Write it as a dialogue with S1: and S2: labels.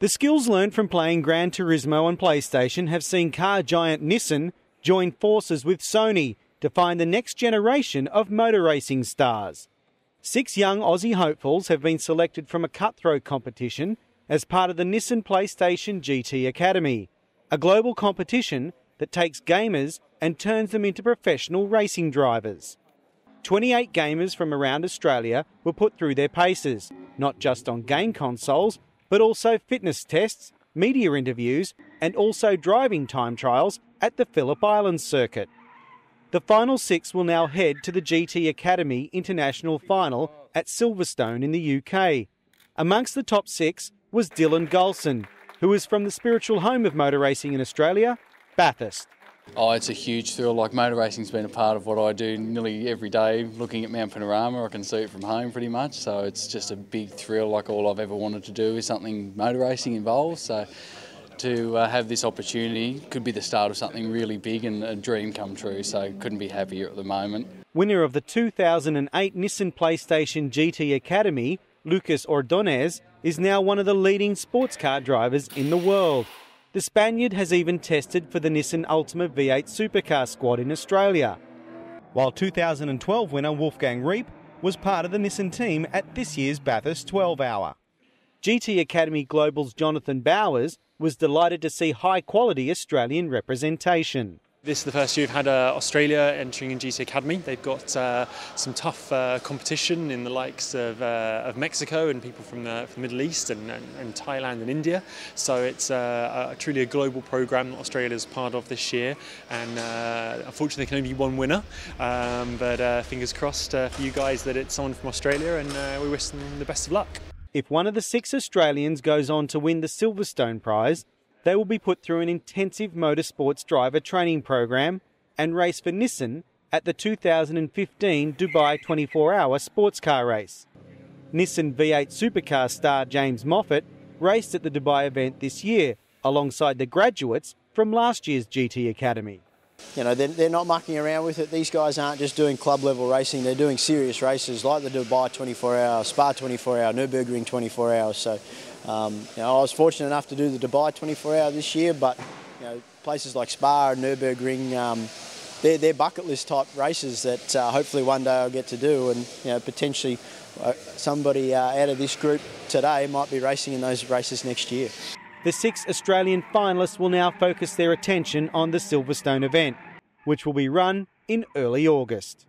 S1: The skills learned from playing Gran Turismo on PlayStation have seen car giant Nissan join forces with Sony to find the next generation of motor racing stars. 6 young Aussie hopefuls have been selected from a cutthroat competition as part of the Nissan PlayStation GT Academy, a global competition that takes gamers and turns them into professional racing drivers. 28 gamers from around Australia were put through their paces, not just on game consoles, but also fitness tests, media interviews, and also driving time trials at the Phillip Island circuit. The final 6 will now head to the GT Academy International Final at Silverstone in the UK. Amongst the top 6 was Dylan Gulson, who is from the spiritual home of motor racing in Australia, Bathurst.
S2: Oh, it's a huge thrill. Like, motor racing's been a part of what I do nearly every day. Looking at Mount Panorama, I can see it from home pretty much. So it's just a big thrill. Like, all I've ever wanted to do is something motor racing involves. So to have this opportunity could be the start of something really big and a dream come true. So couldn't be happier at the moment.
S1: Winner of the 2008 Nissan PlayStation GT Academy, Lucas Ordonez, is now one of the leading sports car drivers in the world. The Spaniard has even tested for the Nissan Ultima V8 supercar squad in Australia, while 2012 winner Wolfgang Reep was part of the Nissan team at this year's Bathurst 12 Hour. GT Academy Global's Jonathan Bowers was delighted to see high-quality Australian representation.
S3: This is the first year we've had Australia entering in GT Academy. They've got some tough competition in the likes of Mexico and people from the Middle East and Thailand and India. So it's truly a global program that Australia is part of this year. And unfortunately, there can only be one winner. But fingers crossed for you guys that it's someone from Australia, and we wish them the best of luck.
S1: If one of the 6 Australians goes on to win the Silverstone prize, they will be put through an intensive motorsports driver training program and race for Nissan at the 2015 Dubai 24-hour sports car race. Nissan V8 supercar star James Moffat raced at the Dubai event this year alongside the graduates from last year's GT Academy.
S4: You know, they're not mucking around with it. These guys aren't just doing club level racing, they're doing serious races like the Dubai 24-hour, Spa 24-hour, Nürburgring 24 hours. So, you know, I was fortunate enough to do the Dubai 24-hour this year, but you know, places like Spa and Nürburgring, they're bucket list type races that hopefully one day I'll get to do, and you know, potentially somebody out of this group today might be racing in those races next year.
S1: The 6 Australian finalists will now focus their attention on the Silverstone event, which will be run in early August.